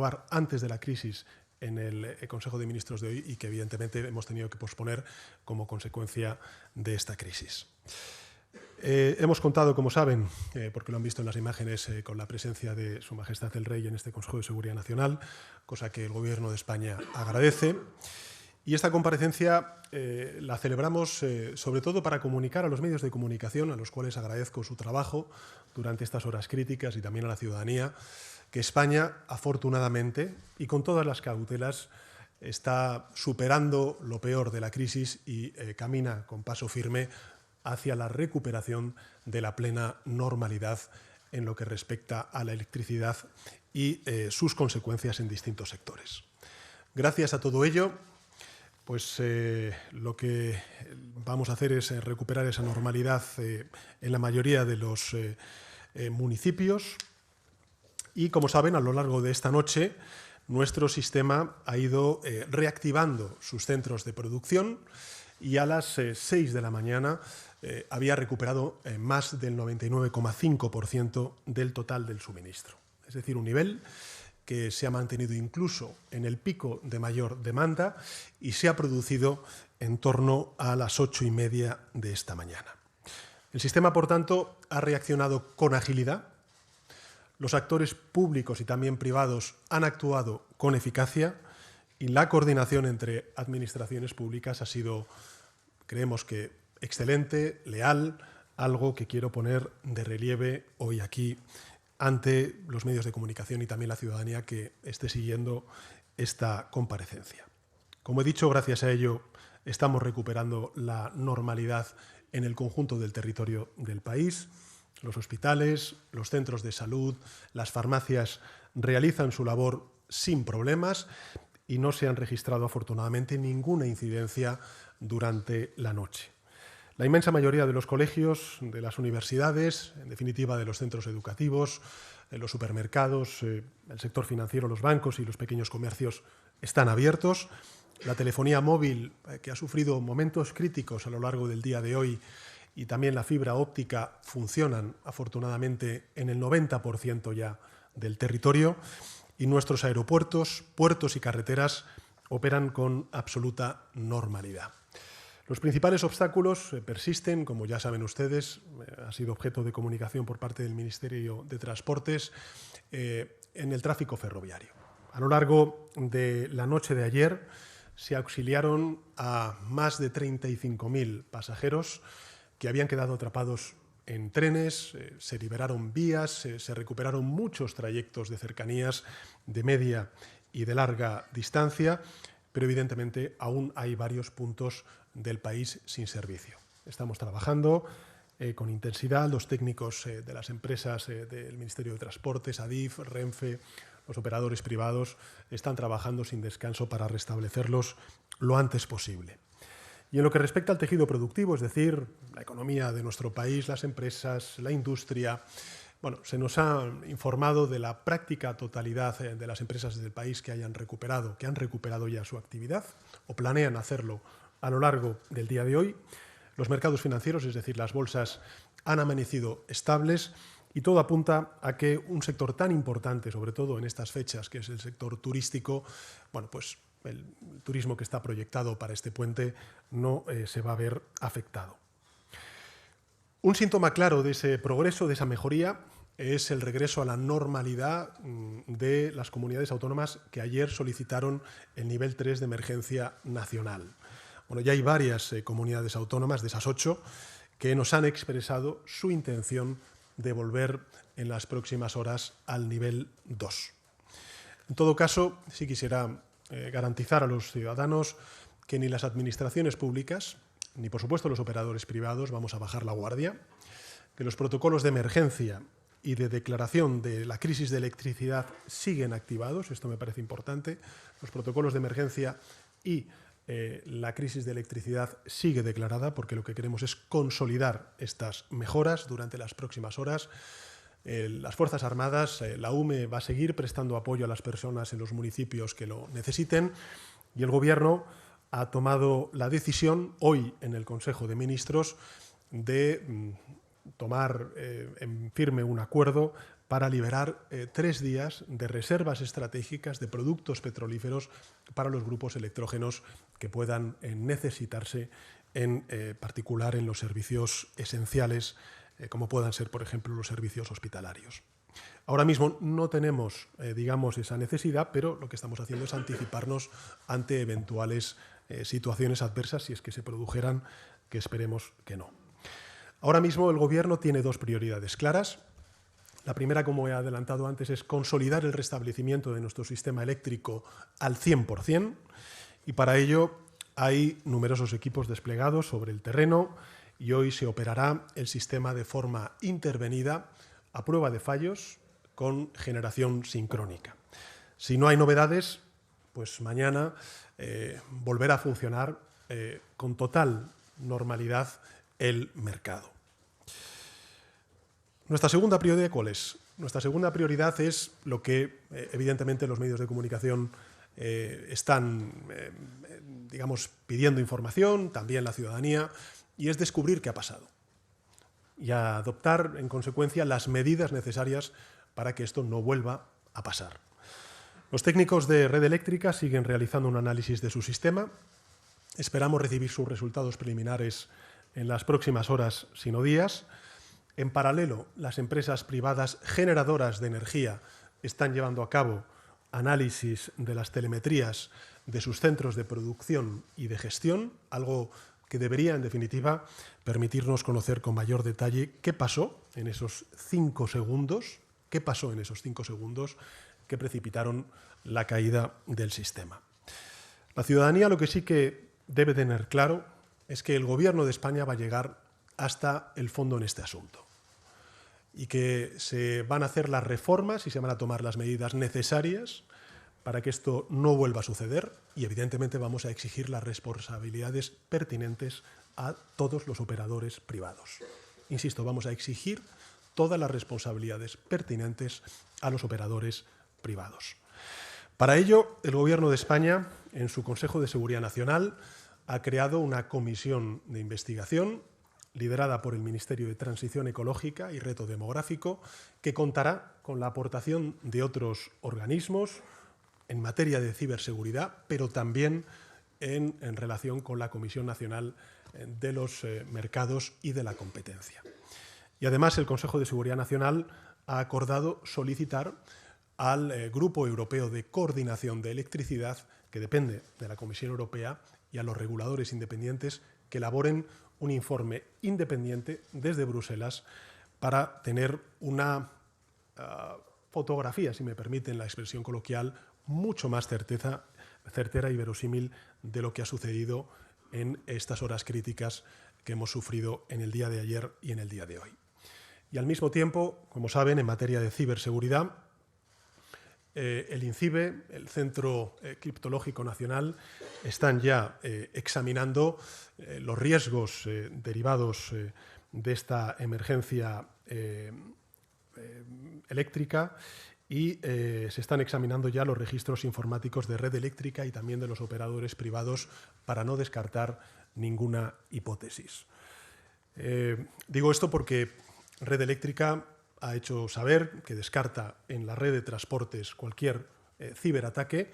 aprobar antes de la crisis en el Consejo de Ministros de hoy y que evidentemente hemos tenido que posponer como consecuencia de esta crisis. Hemos contado, como saben, porque lo han visto en las imágenes, con la presencia de Su Majestad el Rey en este Consejo de Seguridad Nacional, cosa que el Gobierno de España agradece. Y esta comparecencia la celebramos sobre todo para comunicar a los medios de comunicación, a los cuales agradezco su trabajo durante estas horas críticas, y también a la ciudadanía, que España, afortunadamente, y con todas las cautelas, está superando lo peor de la crisis y camina con paso firme hacia la recuperación de la plena normalidad en lo que respecta a la electricidad y sus consecuencias en distintos sectores. Gracias a todo ello, pues lo que vamos a hacer es recuperar esa normalidad en la mayoría de los municipios y, como saben, a lo largo de esta noche nuestro sistema ha ido reactivando sus centros de producción y a las 6 de la mañana había recuperado más del 99,5% del total del suministro. Es decir, un nivel que se ha mantenido incluso en el pico de mayor demanda y se ha producido en torno a las 8:30 de esta mañana. El sistema, por tanto, ha reaccionado con agilidad. Los actores públicos y también privados han actuado con eficacia y la coordinación entre administraciones públicas ha sido, creemos que, excelente, leal, algo que quiero poner de relieve hoy aquí ante los medios de comunicación y también la ciudadanía que esté siguiendo esta comparecencia. Como he dicho, gracias a ello estamos recuperando la normalidad en el conjunto del territorio del país. Los hospitales, los centros de salud, las farmacias realizan su labor sin problemas y no se han registrado, afortunadamente, ninguna incidencia durante la noche. La inmensa mayoría de los colegios, de las universidades, en definitiva de los centros educativos, los supermercados, el sector financiero, los bancos y los pequeños comercios están abiertos. La telefonía móvil, que ha sufrido momentos críticos a lo largo del día de hoy, y también la fibra óptica funcionan, afortunadamente, en el 90% ya del territorio, y nuestros aeropuertos, puertos y carreteras operan con absoluta normalidad. Los principales obstáculos persisten, como ya saben ustedes, ha sido objeto de comunicación por parte del Ministerio de Transportes, en el tráfico ferroviario. A lo largo de la noche de ayer se auxiliaron a más de 35.000 pasajeros que habían quedado atrapados en trenes, se liberaron vías, se recuperaron muchos trayectos de cercanías de media y de larga distancia, pero evidentemente aún hay varios puntos del país sin servicio. Estamos trabajando con intensidad, los técnicos de las empresas del Ministerio de Transportes, Adif, Renfe, los operadores privados están trabajando sin descanso para restablecerlos lo antes posible. Y en lo que respecta al tejido productivo, es decir, la economía de nuestro país, las empresas, la industria, bueno, se nos ha informado de la práctica totalidad de las empresas del país que han recuperado ya su actividad o planean hacerlo a lo largo del día de hoy. Los mercados financieros, es decir, las bolsas, han amanecido estables y todo apunta a que un sector tan importante, sobre todo en estas fechas, que es el sector turístico, bueno, pues el turismo que está proyectado para este puente no se va a ver afectado. Un síntoma claro de ese progreso, de esa mejoría, es el regreso a la normalidad de las comunidades autónomas que ayer solicitaron el nivel 3 de emergencia nacional. Bueno, ya hay varias comunidades autónomas, de esas 8, que nos han expresado su intención de volver en las próximas horas al nivel 2. En todo caso, sí quisiera garantizar a los ciudadanos que ni las administraciones públicas, ni por supuesto los operadores privados vamos a bajar la guardia, que los protocolos de emergencia y de declaración de la crisis de electricidad siguen activados, esto me parece importante, los protocolos de emergencia y la crisis de electricidad sigue declarada porque lo que queremos es consolidar estas mejoras durante las próximas horas. Las Fuerzas Armadas, la UME va a seguir prestando apoyo a las personas en los municipios que lo necesiten y el Gobierno ha tomado la decisión hoy en el Consejo de Ministros de tomar en firme un acuerdo para liberar 3 días de reservas estratégicas de productos petrolíferos para los grupos electrógenos que puedan necesitarse, en particular en los servicios esenciales, como puedan ser, por ejemplo, los servicios hospitalarios. Ahora mismo no tenemos, digamos, esa necesidad, pero lo que estamos haciendo es anticiparnos ante eventuales situaciones adversas, si es que se produjeran, que esperemos que no. Ahora mismo el Gobierno tiene 2 prioridades claras. La primera, como he adelantado antes, es consolidar el restablecimiento de nuestro sistema eléctrico al 100%, y para ello hay numerosos equipos desplegados sobre el terreno y hoy se operará el sistema de forma intervenida, a prueba de fallos, con generación sincrónica. Si no hay novedades, pues mañana volverá a funcionar con total normalidad el mercado. Nuestra segunda prioridad, ¿cuál es? Nuestra segunda prioridad es lo que evidentemente los medios de comunicación están digamos, pidiendo información, también la ciudadanía, y es descubrir qué ha pasado y adoptar en consecuencia las medidas necesarias para que esto no vuelva a pasar. Los técnicos de Red Eléctrica siguen realizando un análisis de su sistema. Esperamos recibir sus resultados preliminares en las próximas horas, si no días. En paralelo, las empresas privadas generadoras de energía están llevando a cabo análisis de las telemetrías de sus centros de producción y de gestión, algo que debería, en definitiva, permitirnos conocer con mayor detalle qué pasó en esos 5 segundos, que precipitaron la caída del sistema. La ciudadanía lo que sí que debe tener claro es que el Gobierno de España va a llegar hasta el fondo en este asunto y que se van a hacer las reformas y se van a tomar las medidas necesarias para que esto no vuelva a suceder, y evidentemente vamos a exigir las responsabilidades pertinentes a todos los operadores privados. Insisto, vamos a exigir todas las responsabilidades pertinentes a los operadores privados. Para ello, el Gobierno de España, en su Consejo de Seguridad Nacional, ha creado una comisión de investigación liderada por el Ministerio de Transición Ecológica y Reto Demográfico, que contará con la aportación de otros organismos en materia de ciberseguridad, pero también en relación con la Comisión Nacional de los Mercados y de la Competencia. Y además el Consejo de Seguridad Nacional ha acordado solicitar al Grupo Europeo de Coordinación de Electricidad, que depende de la Comisión Europea, y a los reguladores independientes que elaboren un informe independiente desde Bruselas para tener una fotografía, si me permiten la expresión coloquial, mucho más certera y verosímil de lo que ha sucedido en estas horas críticas que hemos sufrido en el día de ayer y en el día de hoy. Y al mismo tiempo, como saben, en materia de ciberseguridad, el INCIBE, el Centro Criptológico Nacional, están ya examinando los riesgos derivados de esta emergencia eléctrica, y se están examinando ya los registros informáticos de Red Eléctrica y también de los operadores privados para no descartar ninguna hipótesis. Digo esto porque Red Eléctrica ha hecho saber que descarta en la red de transportes cualquier ciberataque.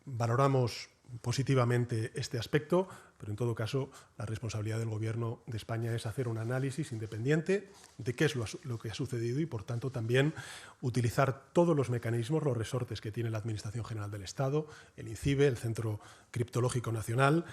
Valoramos positivamente este aspecto, pero en todo caso la responsabilidad del Gobierno de España es hacer un análisis independiente de qué es lo que ha sucedido y, por tanto, también utilizar todos los mecanismos, los resortes que tiene la Administración General del Estado, el INCIBE, el Centro Criptológico Nacional,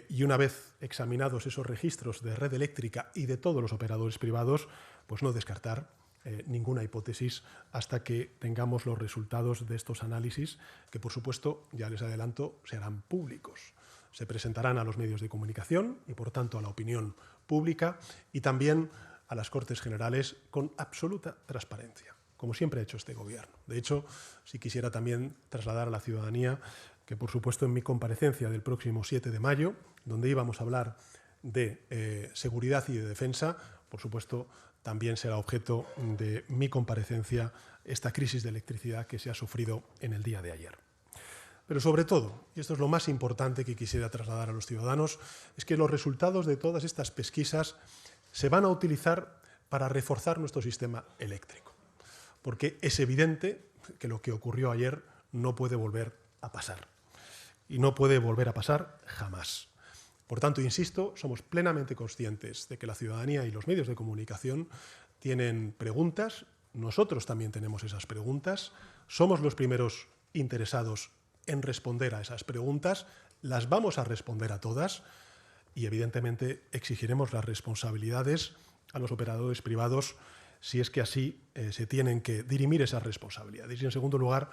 y una vez examinados esos registros de Red Eléctrica y de todos los operadores privados, pues no descartar ninguna hipótesis hasta que tengamos los resultados de estos análisis, que por supuesto, ya les adelanto, se harán públicos. Se presentarán a los medios de comunicación y por tanto a la opinión pública y también a las Cortes Generales con absoluta transparencia, como siempre ha hecho este Gobierno. De hecho, si quisiera también trasladar a la ciudadanía que por supuesto en mi comparecencia del próximo 7 de mayo, donde íbamos a hablar de seguridad y de defensa, por supuesto también será objeto de mi comparecencia esta crisis de electricidad que se ha sufrido en el día de ayer. Pero sobre todo, y esto es lo más importante que quisiera trasladar a los ciudadanos, es que los resultados de todas estas pesquisas se van a utilizar para reforzar nuestro sistema eléctrico. porque es evidente que lo que ocurrió ayer no puede volver a pasar. Y no puede volver a pasar jamás. Por tanto, insisto, somos plenamente conscientes de que la ciudadanía y los medios de comunicación tienen preguntas. Nosotros también tenemos esas preguntas. Somos los primeros interesados en responder a esas preguntas. Las vamos a responder a todas y, evidentemente, exigiremos las responsabilidades a los operadores privados si es que así se tienen que dirimir esas responsabilidades. Y, en segundo lugar,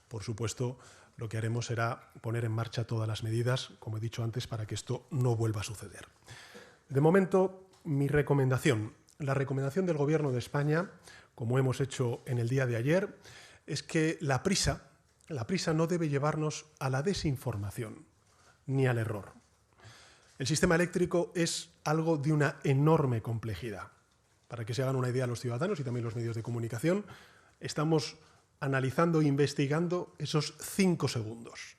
por supuesto, lo que haremos será poner en marcha todas las medidas, como he dicho antes, para que esto no vuelva a suceder. De momento, mi recomendación, la recomendación del Gobierno de España, como hemos hecho en el día de ayer, es que la prisa no debe llevarnos a la desinformación ni al error. El sistema eléctrico es algo de una enorme complejidad. Para que se hagan una idea los ciudadanos y también los medios de comunicación, estamos analizando e investigando esos 5 segundos.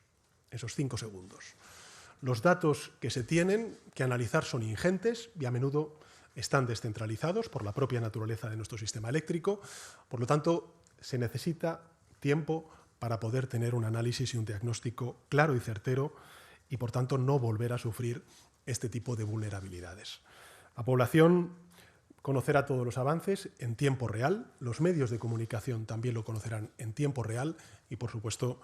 Esos 5 segundos. Los datos que se tienen que analizar son ingentes y a menudo están descentralizados por la propia naturaleza de nuestro sistema eléctrico. Por lo tanto, se necesita tiempo para poder tener un análisis y un diagnóstico claro y certero y, por tanto, no volver a sufrir este tipo de vulnerabilidades. La población conocerá todos los avances en tiempo real, los medios de comunicación también lo conocerán en tiempo real y, por supuesto,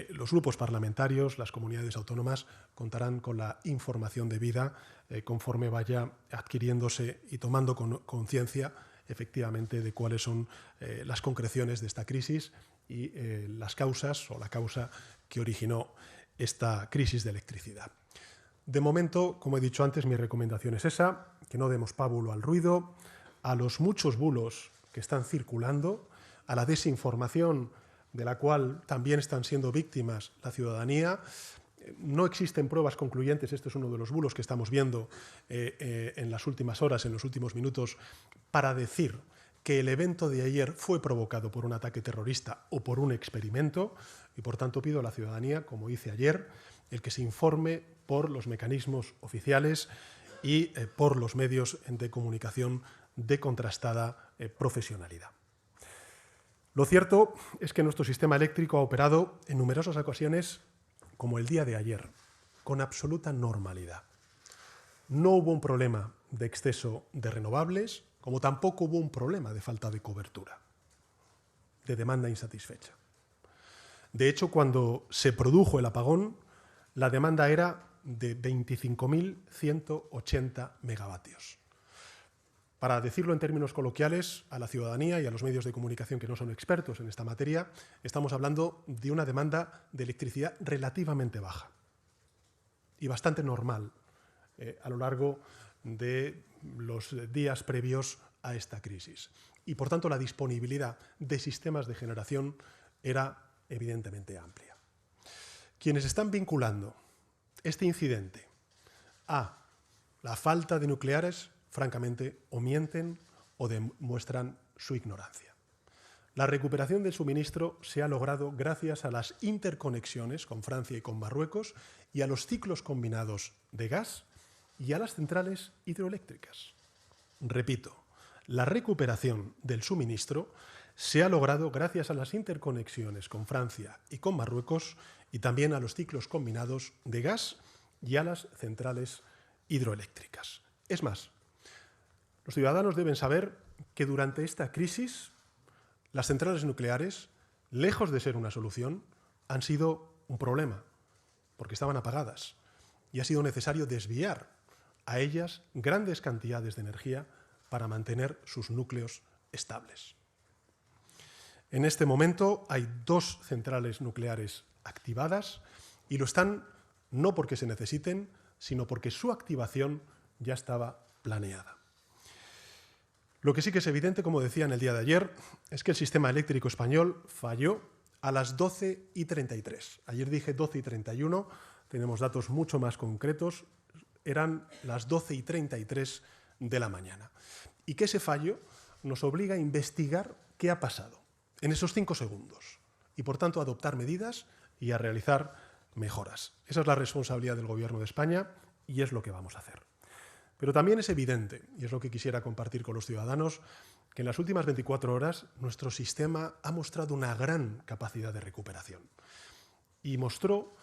los grupos parlamentarios, las comunidades autónomas contarán con la información debida conforme vaya adquiriéndose y tomando conciencia efectivamente de cuáles son las concreciones de esta crisis y las causas o la causa que originó esta crisis de electricidad. De momento, como he dicho antes, mi recomendación es esa, que no demos pábulo al ruido, a los muchos bulos que están circulando, a la desinformación de la cual también están siendo víctimas la ciudadanía. No existen pruebas concluyentes, este es uno de los bulos que estamos viendo en las últimas horas, en los últimos minutos, para decir que el evento de ayer fue provocado por un ataque terrorista o por un experimento y, por tanto, pido a la ciudadanía, como hice ayer, el que se informe por los mecanismos oficiales y por los medios de comunicación de contrastada profesionalidad. Lo cierto es que nuestro sistema eléctrico ha operado en numerosas ocasiones, como el día de ayer, con absoluta normalidad. No hubo un problema de exceso de renovables, como tampoco hubo un problema de falta de cobertura, de demanda insatisfecha. De hecho, cuando se produjo el apagón, la demanda era de 25.180 megavatios. Para decirlo en términos coloquiales, a la ciudadanía y a los medios de comunicación que no son expertos en esta materia, estamos hablando de una demanda de electricidad relativamente baja y bastante normal a lo largo de los días previos a esta crisis. Y, por tanto, la disponibilidad de sistemas de generación era evidentemente amplia. Quienes están vinculando este incidente a la falta de nucleares, francamente, o mienten o demuestran su ignorancia. La recuperación del suministro se ha logrado gracias a las interconexiones con Francia y con Marruecos y a los ciclos combinados de gas y a las centrales hidroeléctricas. Repito, la recuperación del suministro se ha logrado gracias a las interconexiones con Francia y con Marruecos y también a los ciclos combinados de gas y a las centrales hidroeléctricas. Es más, los ciudadanos deben saber que durante esta crisis las centrales nucleares, lejos de ser una solución, han sido un problema, porque estaban apagadas y ha sido necesario desviar a ellas grandes cantidades de energía para mantener sus núcleos estables. En este momento hay 2 centrales nucleares activadas y lo están no porque se necesiten, sino porque su activación ya estaba planeada. Lo que sí que es evidente, como decía en el día de ayer, es que el sistema eléctrico español falló a las 12:33. Ayer dije 12:31, tenemos datos mucho más concretos, eran las 12:33 de la mañana. Y que ese fallo nos obliga a investigar qué ha pasado en esos 5 segundos y, por tanto, a adoptar medidas y a realizar mejoras. Esa es la responsabilidad del Gobierno de España y es lo que vamos a hacer. Pero también es evidente, y es lo que quisiera compartir con los ciudadanos, que en las últimas 24 horas nuestro sistema ha mostrado una gran capacidad de recuperación y mostró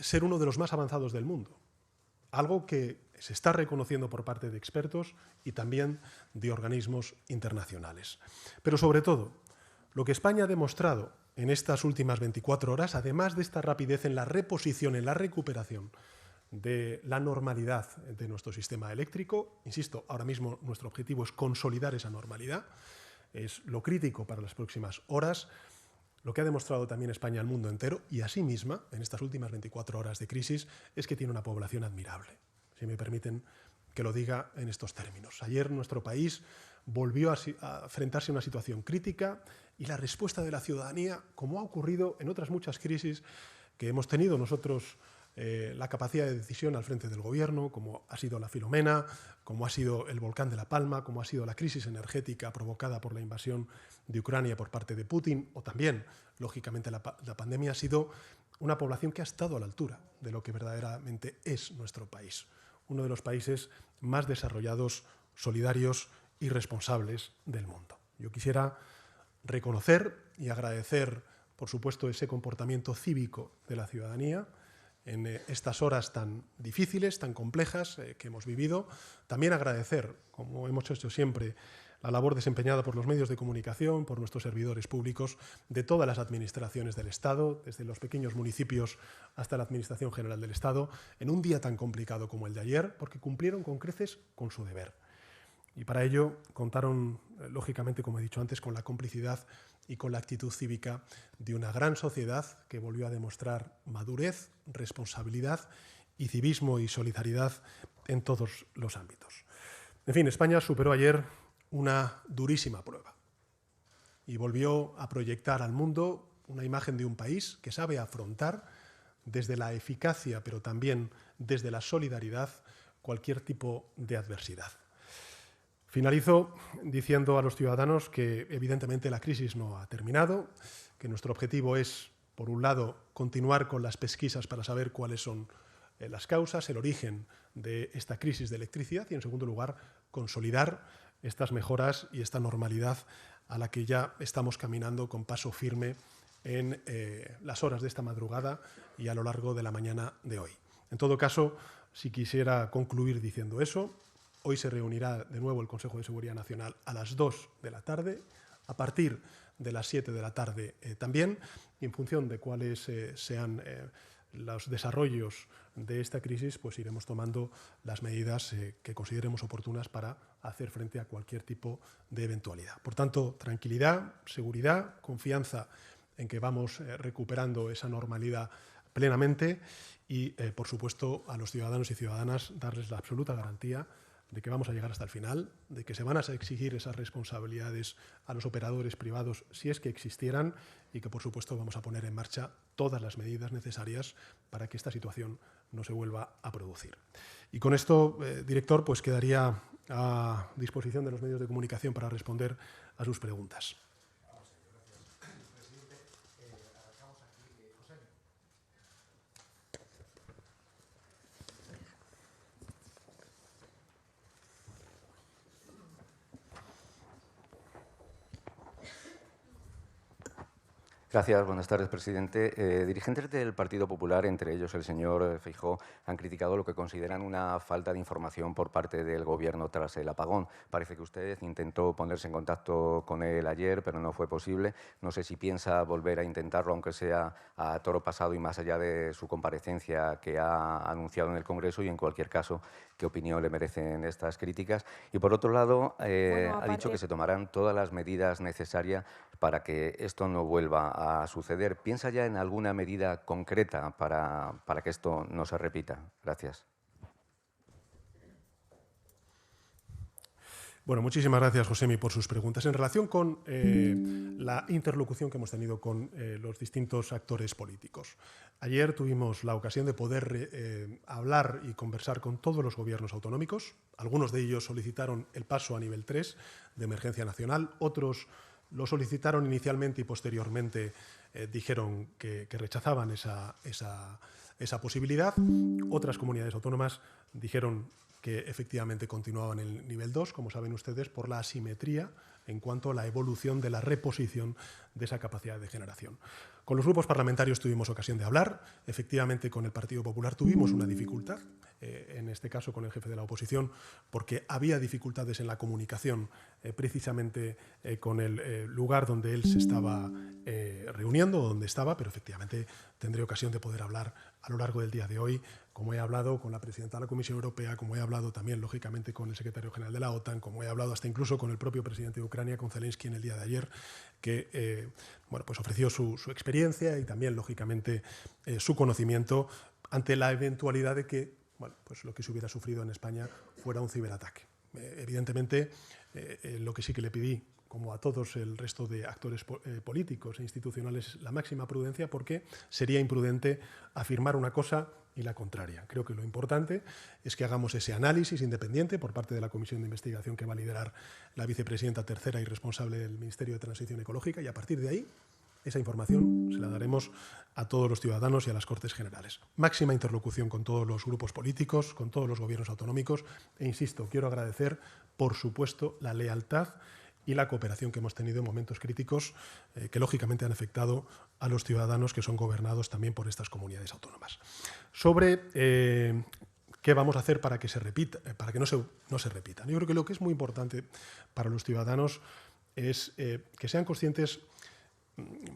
ser uno de los más avanzados del mundo, algo que se está reconociendo por parte de expertos y también de organismos internacionales. Pero sobre todo, lo que España ha demostrado en estas últimas 24 horas, además de esta rapidez en la reposición, en la recuperación de la normalidad de nuestro sistema eléctrico, insisto, ahora mismo nuestro objetivo es consolidar esa normalidad, es lo crítico para las próximas horas. Lo que ha demostrado también España al mundo entero y a sí misma en estas últimas 24 horas de crisis es que tiene una población admirable, si me permiten que lo diga en estos términos. Ayer nuestro país volvió a enfrentarse a una situación crítica y la respuesta de la ciudadanía, como ha ocurrido en otras muchas crisis que hemos tenido nosotros, la capacidad de decisión al frente del gobierno, como ha sido la Filomena, como ha sido el volcán de La Palma, como ha sido la crisis energética provocada por la invasión de Ucrania por parte de Putin, o también, lógicamente, la pandemia, ha sido una población que ha estado a la altura de lo que verdaderamente es nuestro país. Uno de los países más desarrollados, solidarios y responsables del mundo. Yo quisiera reconocer y agradecer, por supuesto, ese comportamiento cívico de la ciudadanía en estas horas tan difíciles, tan complejas que hemos vivido. También agradecer, como hemos hecho siempre, la labor desempeñada por los medios de comunicación, por nuestros servidores públicos de todas las administraciones del Estado, desde los pequeños municipios hasta la Administración General del Estado, en un día tan complicado como el de ayer, porque cumplieron con creces con su deber. Y para ello contaron, lógicamente, como he dicho antes, con la complicidad y con la actitud cívica de una gran sociedad que volvió a demostrar madurez, responsabilidad y civismo y solidaridad en todos los ámbitos. En fin, España superó ayer una durísima prueba y volvió a proyectar al mundo una imagen de un país que sabe afrontar desde la eficacia, pero también desde la solidaridad, cualquier tipo de adversidad. Finalizo diciendo a los ciudadanos que, evidentemente, la crisis no ha terminado, que nuestro objetivo es, por un lado, continuar con las pesquisas para saber cuáles son las causas, el origen de esta crisis de electricidad y, en segundo lugar, consolidar estas mejoras y esta normalidad a la que ya estamos caminando con paso firme en las horas de esta madrugada y a lo largo de la mañana de hoy. En todo caso, si quisiera concluir diciendo eso, hoy se reunirá de nuevo el Consejo de Seguridad Nacional a las 2 de la tarde, a partir de las 7 de la tarde también, y en función de cuáles sean los desarrollos de esta crisis, pues iremos tomando las medidas que consideremos oportunas para hacer frente a cualquier tipo de eventualidad. Por tanto, tranquilidad, seguridad, confianza en que vamos recuperando esa normalidad plenamente y, por supuesto, a los ciudadanos y ciudadanas darles la absoluta garantía de que vamos a llegar hasta el final, de que se van a exigir esas responsabilidades a los operadores privados si es que existieran y que, por supuesto, vamos a poner en marcha todas las medidas necesarias para que esta situación no se vuelva a producir. Y con esto, director, pues quedaría a disposición de los medios de comunicación para responder a sus preguntas. Gracias, buenas tardes, presidente. Dirigentes del Partido Popular, entre ellos el señor Feijóo, han criticado lo que consideran una falta de información por parte del Gobierno tras el apagón. Parece que usted intentó ponerse en contacto con él ayer, pero no fue posible. No sé si piensa volver a intentarlo, aunque sea a toro pasado y más allá de su comparecencia que ha anunciado en el Congreso, y en cualquier caso, ¿qué opinión le merecen estas críticas? Y por otro lado, ha dicho que se tomarán todas las medidas necesarias para que esto no vuelva a suceder. ¿Piensa ya en alguna medida concreta para que esto no se repita? Gracias. Bueno, muchísimas gracias, Josemi, por sus preguntas. En relación con la interlocución que hemos tenido con los distintos actores políticos. Ayer tuvimos la ocasión de poder hablar y conversar con todos los gobiernos autonómicos. Algunos de ellos solicitaron el paso a nivel 3 de emergencia nacional, otros lo solicitaron inicialmente y posteriormente dijeron que rechazaban esa posibilidad. Otras comunidades autónomas dijeron que efectivamente continuaban en el nivel 2, como saben ustedes, por la asimetría en cuanto a la evolución de la reposición de esa capacidad de generación. Con los grupos parlamentarios tuvimos ocasión de hablar. Efectivamente, con el Partido Popular tuvimos una dificultad, en este caso con el jefe de la oposición, porque había dificultades en la comunicación, precisamente con el lugar donde él se estaba reuniendo, o donde estaba, pero efectivamente tendré ocasión de poder hablar a lo largo del día de hoy, como he hablado con la presidenta de la Comisión Europea, como he hablado también, lógicamente, con el secretario general de la OTAN, como he hablado hasta incluso con el propio presidente de Ucrania, con Zelensky, en el día de ayer, que bueno, pues ofreció su experiencia y también, lógicamente, su conocimiento ante la eventualidad de que bueno, pues lo que se hubiera sufrido en España fuera un ciberataque. Evidentemente, lo que sí que le pedí, como a todos el resto de actores políticos e institucionales, la máxima prudencia, porque sería imprudente afirmar una cosa y la contraria. Creo que lo importante es que hagamos ese análisis independiente por parte de la comisión de investigación que va a liderar la vicepresidenta tercera y responsable del Ministerio de Transición Ecológica, y a partir de ahí esa información se la daremos a todos los ciudadanos y a las Cortes Generales. Máxima interlocución con todos los grupos políticos, con todos los gobiernos autonómicos, e insisto, quiero agradecer, por supuesto, la lealtad y la cooperación que hemos tenido en momentos críticos que lógicamente han afectado a los ciudadanos que son gobernados también por estas comunidades autónomas. Sobre qué vamos a hacer para que se repita, para que no se repitan. Yo creo que lo que es muy importante para los ciudadanos es que sean conscientes,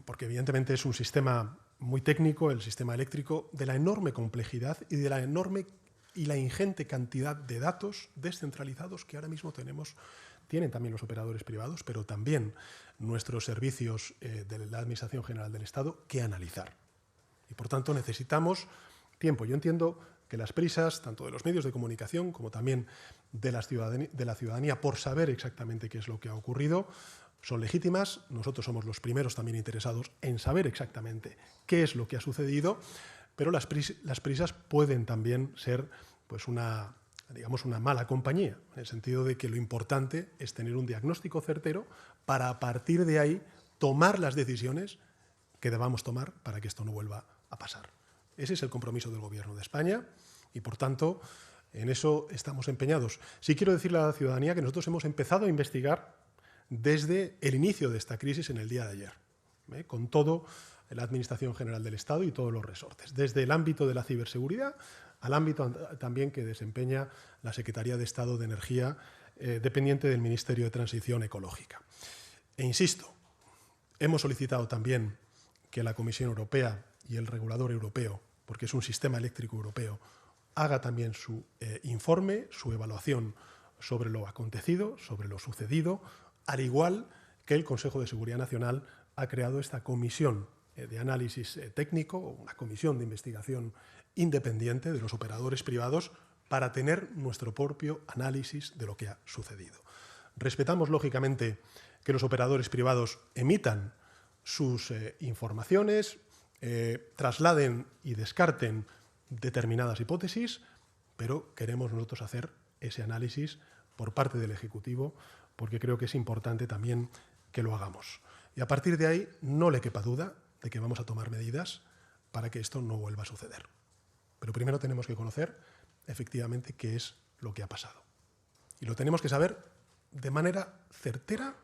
porque evidentemente es un sistema muy técnico, el sistema eléctrico, de la enorme complejidad y de la enorme y la ingente cantidad de datos descentralizados que ahora mismo tienen también los operadores privados, pero también nuestros servicios de la Administración General del Estado que analizar. Y por tanto necesitamos tiempo. Yo entiendo que las prisas, tanto de los medios de comunicación como también de la ciudadanía por saber exactamente qué es lo que ha ocurrido, son legítimas. Nosotros somos los primeros también interesados en saber exactamente qué es lo que ha sucedido, pero las prisas pueden también ser pues digamos una mala compañía, en el sentido de que lo importante es tener un diagnóstico certero para a partir de ahí tomar las decisiones que debamos tomar para que esto no vuelva a pasar. Ese es el compromiso del Gobierno de España y, por tanto, en eso estamos empeñados. Sí quiero decirle a la ciudadanía que nosotros hemos empezado a investigar desde el inicio de esta crisis en el día de ayer, con todo la Administración General del Estado y todos los resortes, desde el ámbito de la ciberseguridad al ámbito también que desempeña la Secretaría de Estado de Energía, dependiente del Ministerio de Transición Ecológica. E insisto, hemos solicitado también que la Comisión Europea y el regulador europeo, porque es un sistema eléctrico europeo, haga también su informe, su evaluación sobre lo acontecido, sobre lo sucedido, al igual que el Consejo de Seguridad Nacional ha creado esta comisión de análisis técnico, una comisión de investigación independiente de los operadores privados para tener nuestro propio análisis de lo que ha sucedido. Respetamos, lógicamente, que los operadores privados emitan sus informaciones, trasladen y descarten determinadas hipótesis, pero queremos nosotros hacer ese análisis por parte del Ejecutivo, porque creo que es importante también que lo hagamos. Y a partir de ahí no le quepa duda de que vamos a tomar medidas para que esto no vuelva a suceder. Pero primero tenemos que conocer efectivamente qué es lo que ha pasado. Y lo tenemos que saber de manera certera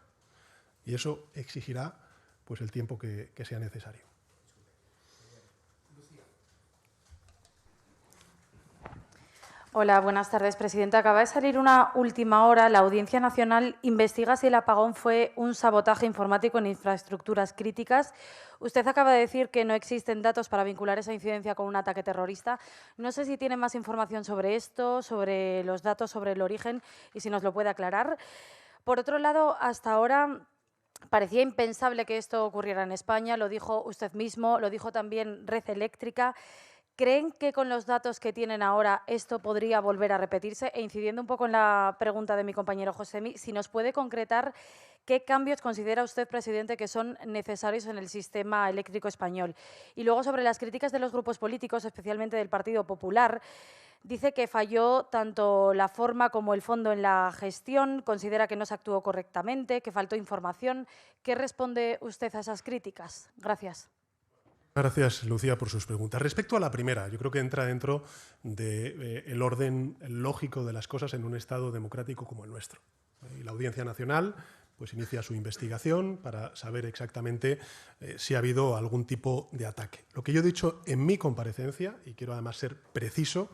y eso exigirá pues, el tiempo que sea necesario. Hola, buenas tardes, presidenta. Acaba de salir una última hora. La Audiencia Nacional investiga si el apagón fue un sabotaje informático en infraestructuras críticas. Usted acaba de decir que no existen datos para vincular esa incidencia con un ataque terrorista. No sé si tiene más información sobre esto, sobre los datos, sobre el origen y si nos lo puede aclarar. Por otro lado, hasta ahora parecía impensable que esto ocurriera en España. Lo dijo usted mismo, lo dijo también Red Eléctrica. ¿Creen que con los datos que tienen ahora esto podría volver a repetirse? E incidiendo un poco en la pregunta de mi compañero Josemi, si nos puede concretar qué cambios considera usted, presidente, que son necesarios en el sistema eléctrico español. Y luego sobre las críticas de los grupos políticos, especialmente del Partido Popular, dice que falló tanto la forma como el fondo en la gestión, considera que no se actuó correctamente, que faltó información. ¿Qué responde usted a esas críticas? Gracias. Gracias, Lucía, por sus preguntas. Respecto a la primera, yo creo que entra dentro del orden lógico de las cosas en un Estado democrático como el nuestro. Y la Audiencia Nacional pues inicia su investigación para saber exactamente si ha habido algún tipo de ataque. Lo que yo he dicho en mi comparecencia, y quiero además ser preciso,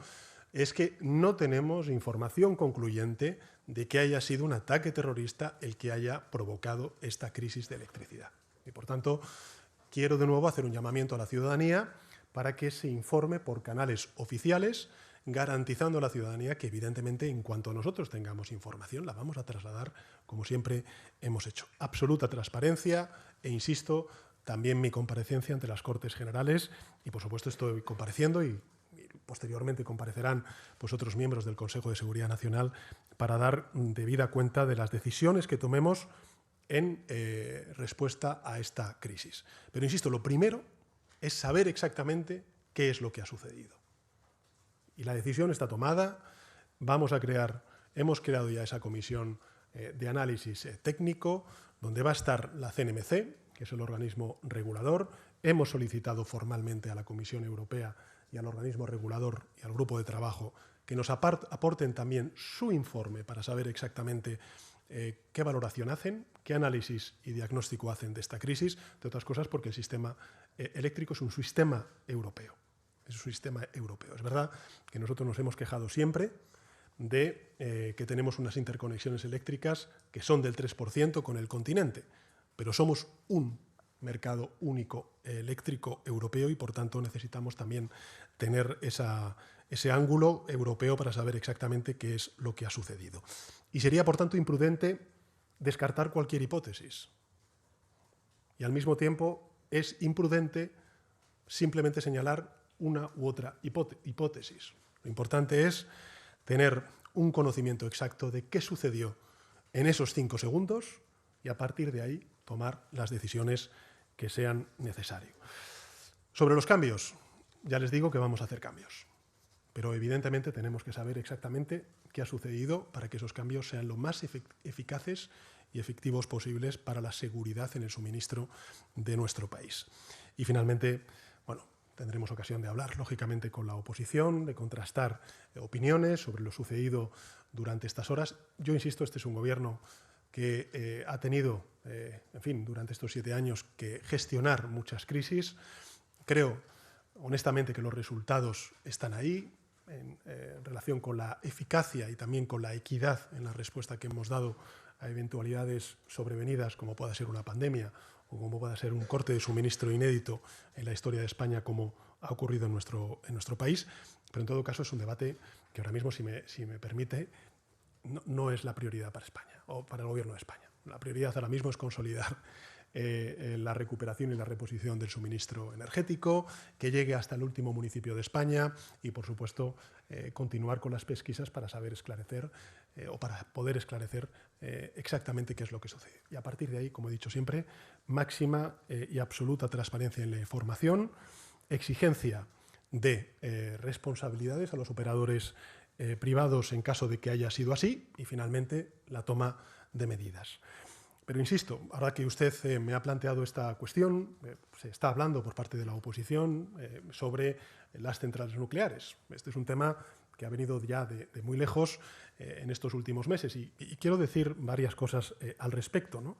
es que no tenemos información concluyente de que haya sido un ataque terrorista el que haya provocado esta crisis de electricidad. Y por tanto, quiero de nuevo hacer un llamamiento a la ciudadanía para que se informe por canales oficiales, garantizando a la ciudadanía que, evidentemente, en cuanto nosotros tengamos información, la vamos a trasladar como siempre hemos hecho. Absoluta transparencia e, insisto, también mi comparecencia ante las Cortes Generales y, por supuesto, estoy compareciendo y posteriormente comparecerán pues, otros miembros del Consejo de Seguridad Nacional para dar debida cuenta de las decisiones que tomemos en respuesta a esta crisis. Pero, insisto, lo primero es saber exactamente qué es lo que ha sucedido. Y la decisión está tomada. Hemos creado ya esa comisión de análisis técnico, donde va a estar la CNMC, que es el organismo regulador. Hemos solicitado formalmente a la Comisión Europea y al organismo regulador y al grupo de trabajo que nos aporten también su informe para saber exactamente qué valoración hacen, qué análisis y diagnóstico hacen de esta crisis, de otras cosas porque el sistema eléctrico es un sistema europeo. Es un sistema europeo. Es verdad que nosotros nos hemos quejado siempre de que tenemos unas interconexiones eléctricas que son del 3% con el continente, pero somos un mercado único eléctrico europeo y, por tanto, necesitamos también tener ese ángulo europeo para saber exactamente qué es lo que ha sucedido. Y sería, por tanto, imprudente descartar cualquier hipótesis. Y, al mismo tiempo, es imprudente simplemente señalar una u otra hipótesis. Lo importante es tener un conocimiento exacto de qué sucedió en esos 5 segundos y, a partir de ahí, tomar las decisiones que sean necesarias. Sobre los cambios, ya les digo que vamos a hacer cambios, pero evidentemente tenemos que saber exactamente qué ha sucedido para que esos cambios sean lo más eficaces y efectivos posibles para la seguridad en el suministro de nuestro país. Y finalmente, bueno, tendremos ocasión de hablar, lógicamente, con la oposición, de contrastar opiniones sobre lo sucedido durante estas horas. Yo insisto, este es un gobierno que ha tenido, en fin, durante estos 7 años que gestionar muchas crisis. Creo, honestamente, que los resultados están ahí en relación con la eficacia y también con la equidad en la respuesta que hemos dado a eventualidades sobrevenidas como pueda ser una pandemia o como pueda ser un corte de suministro inédito en la historia de España como ha ocurrido en nuestro país. Pero en todo caso es un debate que ahora mismo, si me permite, no es la prioridad para España o para el Gobierno de España. La prioridad ahora mismo es consolidar la recuperación y la reposición del suministro energético, que llegue hasta el último municipio de España y, por supuesto, continuar con las pesquisas para saber esclarecer o para poder esclarecer exactamente qué es lo que sucede. Y a partir de ahí, como he dicho siempre, máxima y absoluta transparencia en la información, exigencia de responsabilidades a los operadores privados en caso de que haya sido así y, finalmente, la toma de medidas. Pero insisto, ahora que usted me ha planteado esta cuestión, se está hablando por parte de la oposición sobre las centrales nucleares. Este es un tema que ha venido ya de muy lejos en estos últimos meses y quiero decir varias cosas al respecto, ¿no?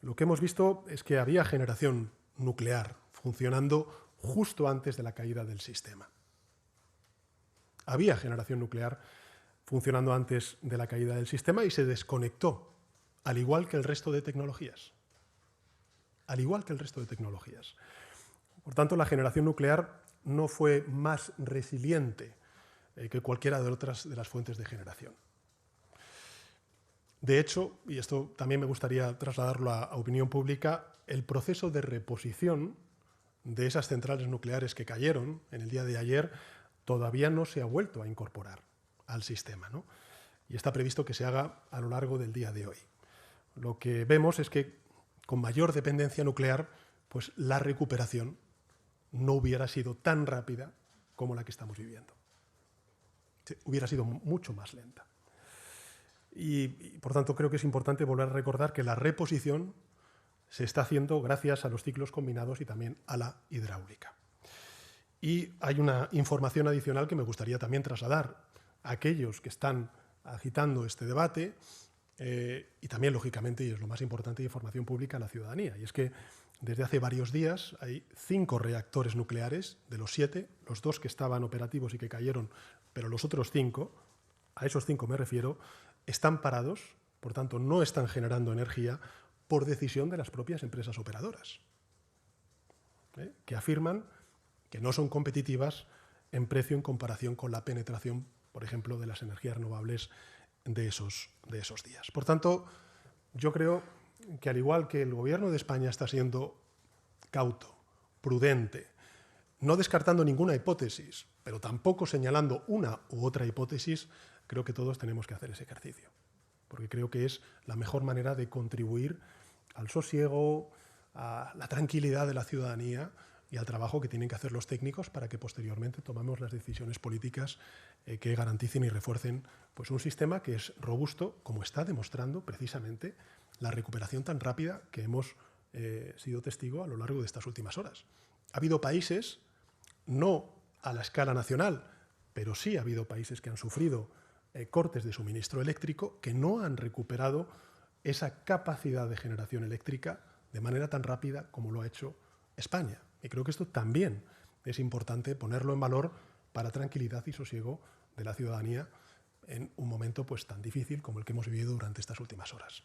Lo que hemos visto es que había generación nuclear funcionando justo antes de la caída del sistema. Había generación nuclear funcionando antes de la caída del sistema y se desconectó, al igual que el resto de tecnologías. Al igual que el resto de tecnologías. Por tanto, la generación nuclear no fue más resiliente que cualquiera de otras de las fuentes de generación. De hecho, y esto también me gustaría trasladarlo a opinión pública, el proceso de reposición de esas centrales nucleares que cayeron en el día de ayer todavía no se ha vuelto a incorporar al sistema, ¿no? Y está previsto que se haga a lo largo del día de hoy. Lo que vemos es que con mayor dependencia nuclear, pues la recuperación no hubiera sido tan rápida como la que estamos viviendo. Hubiera sido mucho más lenta. Y por tanto creo que es importante volver a recordar que la reposición se está haciendo gracias a los ciclos combinados y también a la hidráulica. Y hay una información adicional que me gustaría también trasladar a aquellos que están agitando este debate, y también, lógicamente, y es lo más importante, información pública a la ciudadanía. Y es que desde hace varios días hay 5 reactores nucleares, de los 7, los 2 que estaban operativos y que cayeron, pero los otros 5, a esos 5 me refiero, están parados, por tanto no están generando energía por decisión de las propias empresas operadoras, que afirman que no son competitivas en precio en comparación con la penetración, por ejemplo, de las energías renovables de esos días. Por tanto, yo creo que al igual que el Gobierno de España está siendo cauto, prudente, no descartando ninguna hipótesis, pero tampoco señalando una u otra hipótesis, creo que todos tenemos que hacer ese ejercicio, porque creo que es la mejor manera de contribuir al sosiego, a la tranquilidad de la ciudadanía y al trabajo que tienen que hacer los técnicos para que posteriormente tomemos las decisiones políticas que garanticen y refuercen pues, un sistema que es robusto, como está demostrando precisamente la recuperación tan rápida que hemos sido testigo a lo largo de estas últimas horas. Ha habido países, no a la escala nacional, pero sí ha habido países que han sufrido cortes de suministro eléctrico que no han recuperado esa capacidad de generación eléctrica de manera tan rápida como lo ha hecho España. Y creo que esto también es importante ponerlo en valor para tranquilidad y sosiego de la ciudadanía en un momento pues, tan difícil como el que hemos vivido durante estas últimas horas.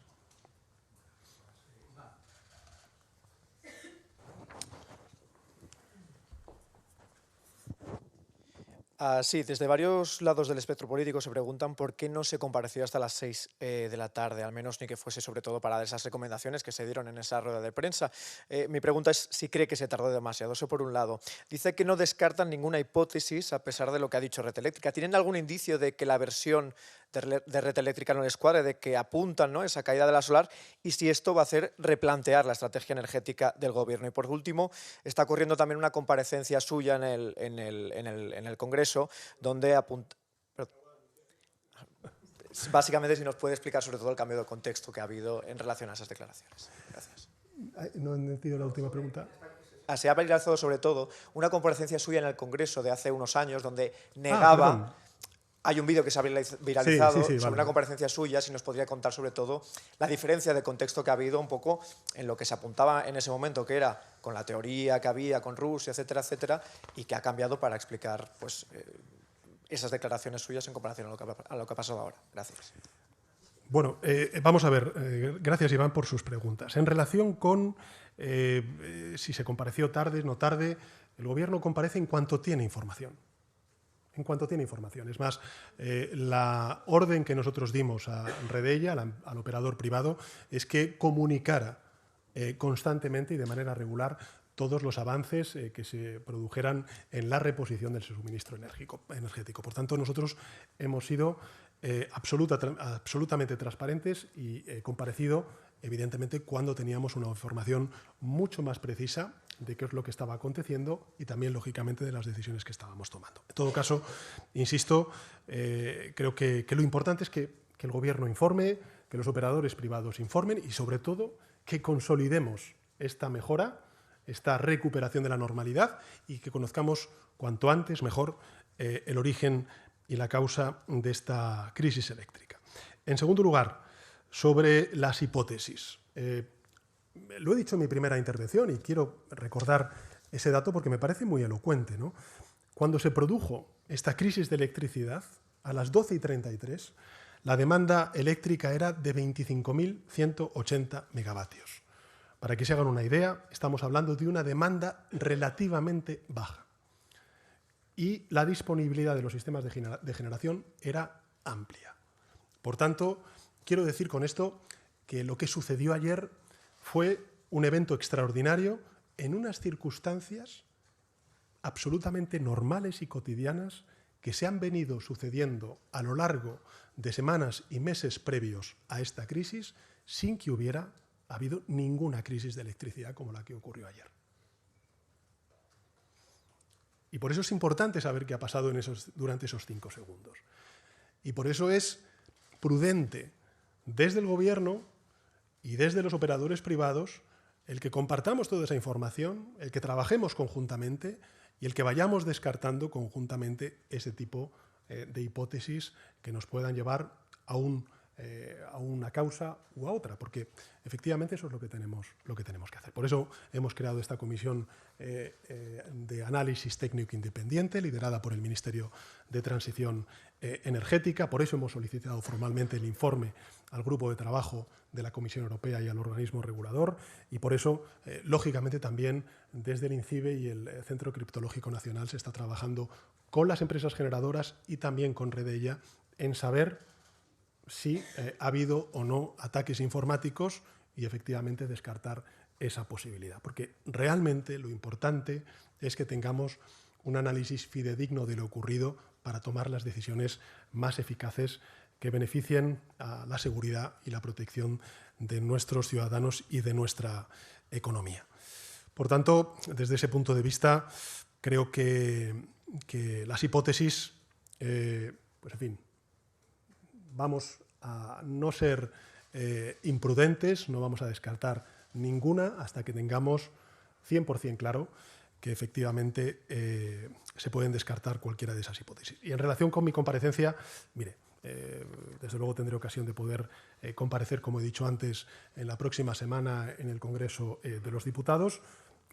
Sí, desde varios lados del espectro político se preguntan por qué no se compareció hasta las 6 de la tarde, al menos ni que fuese sobre todo para dar esas recomendaciones que se dieron en esa rueda de prensa. Mi pregunta es si cree que se tardó demasiado. Eso por un lado. Dice que no descartan ninguna hipótesis a pesar de lo que ha dicho Red Eléctrica. ¿Tienen algún indicio de que la versión de Red Eléctrica no les cuadre, de que apuntan, ¿no?, esa caída de la solar, y si esto va a hacer replantear la estrategia energética del Gobierno? Y por último, está ocurriendo también una comparecencia suya en el Congreso, donde apunta... Básicamente, si nos puede explicar sobre todo el cambio de contexto que ha habido en relación a esas declaraciones. Gracias. No he entendido la última pregunta. Se ha realizado sobre todo una comparecencia suya en el Congreso de hace unos años donde negaba... Hay un vídeo que se ha viralizado sobre una comparecencia suya, si nos podría contar sobre todo la diferencia de contexto que ha habido un poco en lo que se apuntaba en ese momento, que era con la teoría que había con Rusia, etcétera, etcétera, y que ha cambiado para explicar pues, esas declaraciones suyas en comparación a lo que ha pasado ahora. Gracias. Bueno, vamos a ver. Gracias, Iván, por sus preguntas. En relación con si se compareció tarde, no tarde, el Gobierno comparece en cuanto tiene información. En cuanto tiene información. Es más, la orden que nosotros dimos a Redella, al operador privado, es que comunicara constantemente y de manera regular todos los avances que se produjeran en la reposición del suministro energético. Por tanto, nosotros hemos sido absolutamente transparentes y comparecido, evidentemente, cuando teníamos una información mucho más precisa de qué es lo que estaba aconteciendo y también, lógicamente, de las decisiones que estábamos tomando. En todo caso, insisto, creo que lo importante es que el Gobierno informe, que los operadores privados informen y, sobre todo, que consolidemos esta mejora, esta recuperación de la normalidad y que conozcamos cuanto antes mejor el origen y la causa de esta crisis eléctrica. En segundo lugar, sobre las hipótesis. Lo he dicho en mi primera intervención y quiero recordar ese dato porque me parece muy elocuente, ¿no? Cuando se produjo esta crisis de electricidad, a las 12:33, la demanda eléctrica era de 25.180 megavatios. Para que se hagan una idea, estamos hablando de una demanda relativamente baja. Y la disponibilidad de los sistemas de generación era amplia. Por tanto, quiero decir con esto que lo que sucedió ayer fue un evento extraordinario en unas circunstancias absolutamente normales y cotidianas que se han venido sucediendo a lo largo de semanas y meses previos a esta crisis sin que hubiera habido ninguna crisis de electricidad como la que ocurrió ayer. Y por eso es importante saber qué ha pasado durante esos 5 segundos. Y por eso es prudente desde el Gobierno y desde los operadores privados el que compartamos toda esa información, el que trabajemos conjuntamente y el que vayamos descartando conjuntamente ese tipo de hipótesis que nos puedan llevar a un a una causa u a otra, porque efectivamente eso es lo que tenemos que hacer. Por eso hemos creado esta comisión de análisis técnico independiente, liderada por el Ministerio de Transición Energética. Por eso hemos solicitado formalmente el informe al Grupo de Trabajo de la Comisión Europea y al organismo regulador, y por eso, lógicamente, también desde el INCIBE y el Centro Criptológico Nacional se está trabajando con las empresas generadoras y también con Redella en saber si ha habido o no ataques informáticos y efectivamente descartar esa posibilidad. Porque realmente lo importante es que tengamos un análisis fidedigno de lo ocurrido para tomar las decisiones más eficaces que beneficien a la seguridad y la protección de nuestros ciudadanos y de nuestra economía. Por tanto, desde ese punto de vista, creo que las hipótesis, pues en fin, vamos a no ser imprudentes, no vamos a descartar ninguna hasta que tengamos 100% claro que efectivamente se pueden descartar cualquiera de esas hipótesis. Y en relación con mi comparecencia, mire, desde luego tendré ocasión de poder comparecer, como he dicho antes, en la próxima semana en el Congreso de los Diputados.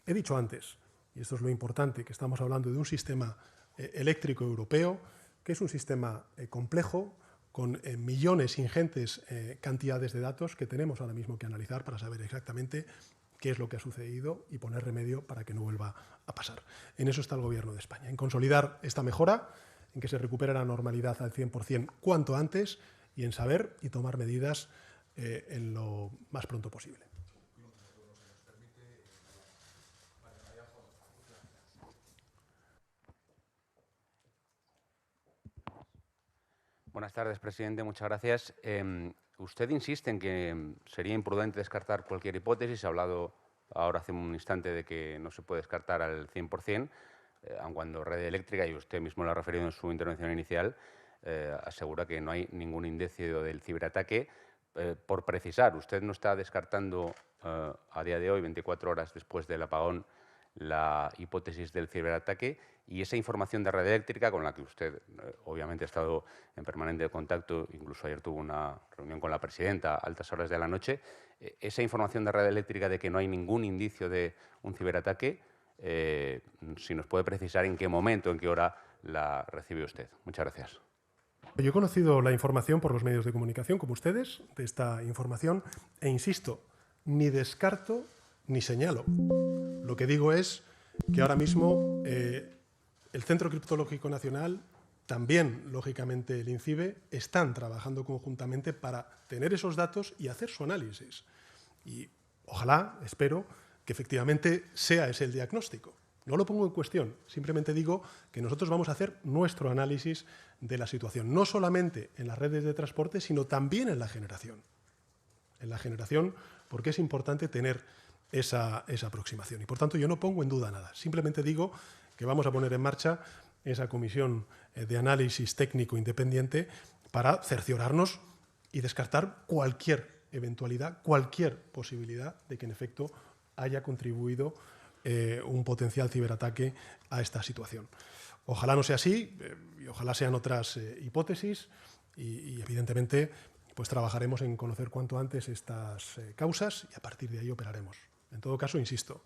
He dicho antes, y esto es lo importante, que estamos hablando de un sistema eléctrico europeo, que es un sistema complejo, con millones, ingentes cantidades de datos que tenemos ahora mismo que analizar para saber exactamente qué es lo que ha sucedido y poner remedio para que no vuelva a pasar. En eso está el Gobierno de España, en consolidar esta mejora, en que se recupere la normalidad al 100% cuanto antes y en saber y tomar medidas en lo más pronto posible. Buenas tardes, presidente. Muchas gracias. Usted insiste en que sería imprudente descartar cualquier hipótesis. Ha hablado ahora hace un instante de que no se puede descartar al 100%, aun cuando Red Eléctrica, y usted mismo lo ha referido en su intervención inicial, asegura que no hay ningún indicio del ciberataque. Por precisar, usted no está descartando a día de hoy, 24 horas después del apagón, la hipótesis del ciberataque, y esa información de Red Eléctrica, con la que usted obviamente ha estado en permanente contacto, incluso ayer tuvo una reunión con la presidenta a altas horas de la noche, esa información de Red Eléctrica de que no hay ningún indicio de un ciberataque, si nos puede precisar en qué momento, en qué hora la recibe usted. Muchas gracias. Yo he conocido la información por los medios de comunicación, como ustedes, de esta información, e insisto, ni descarto ni señalo. Lo que digo es que ahora mismo el Centro Criptológico Nacional, también, lógicamente, el INCIBE, están trabajando conjuntamente para tener esos datos y hacer su análisis. Y ojalá, espero, que efectivamente sea ese el diagnóstico. No lo pongo en cuestión, simplemente digo que nosotros vamos a hacer nuestro análisis de la situación, no solamente en las redes de transporte, sino también en la generación. En la generación, porque es importante tener esa aproximación. Y, por tanto, yo no pongo en duda nada. Simplemente digo que vamos a poner en marcha esa comisión de análisis técnico independiente para cerciorarnos y descartar cualquier eventualidad, cualquier posibilidad de que, en efecto, haya contribuido un potencial ciberataque a esta situación. Ojalá no sea así, y ojalá sean otras hipótesis, y evidentemente pues trabajaremos en conocer cuanto antes estas causas y a partir de ahí operaremos. En todo caso, insisto,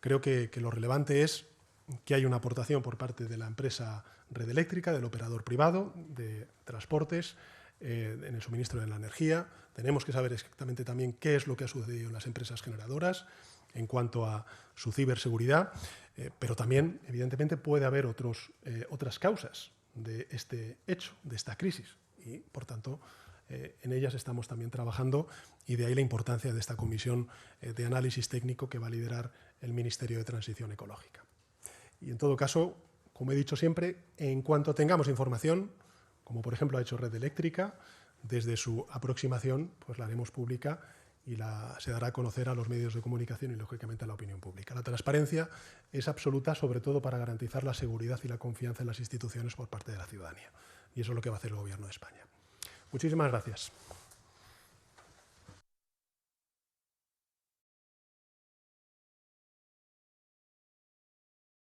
creo que lo relevante es que hay una aportación por parte de la empresa Red Eléctrica, del operador privado de transportes, en el suministro de la energía. Tenemos que saber exactamente también qué es lo que ha sucedido en las empresas generadoras en cuanto a su ciberseguridad, pero también, evidentemente, puede haber otras causas de este hecho, de esta crisis, y, por tanto, en ellas estamos también trabajando, y de ahí la importancia de esta comisión de análisis técnico que va a liderar el Ministerio de Transición Ecológica. Y, en todo caso, como he dicho siempre, en cuanto tengamos información, como por ejemplo ha hecho Red Eléctrica, desde su aproximación, pues la haremos pública y se dará a conocer a los medios de comunicación y, lógicamente, a la opinión pública. La transparencia es absoluta, sobre todo para garantizar la seguridad y la confianza en las instituciones por parte de la ciudadanía. Y eso es lo que va a hacer el Gobierno de España. Muchísimas gracias.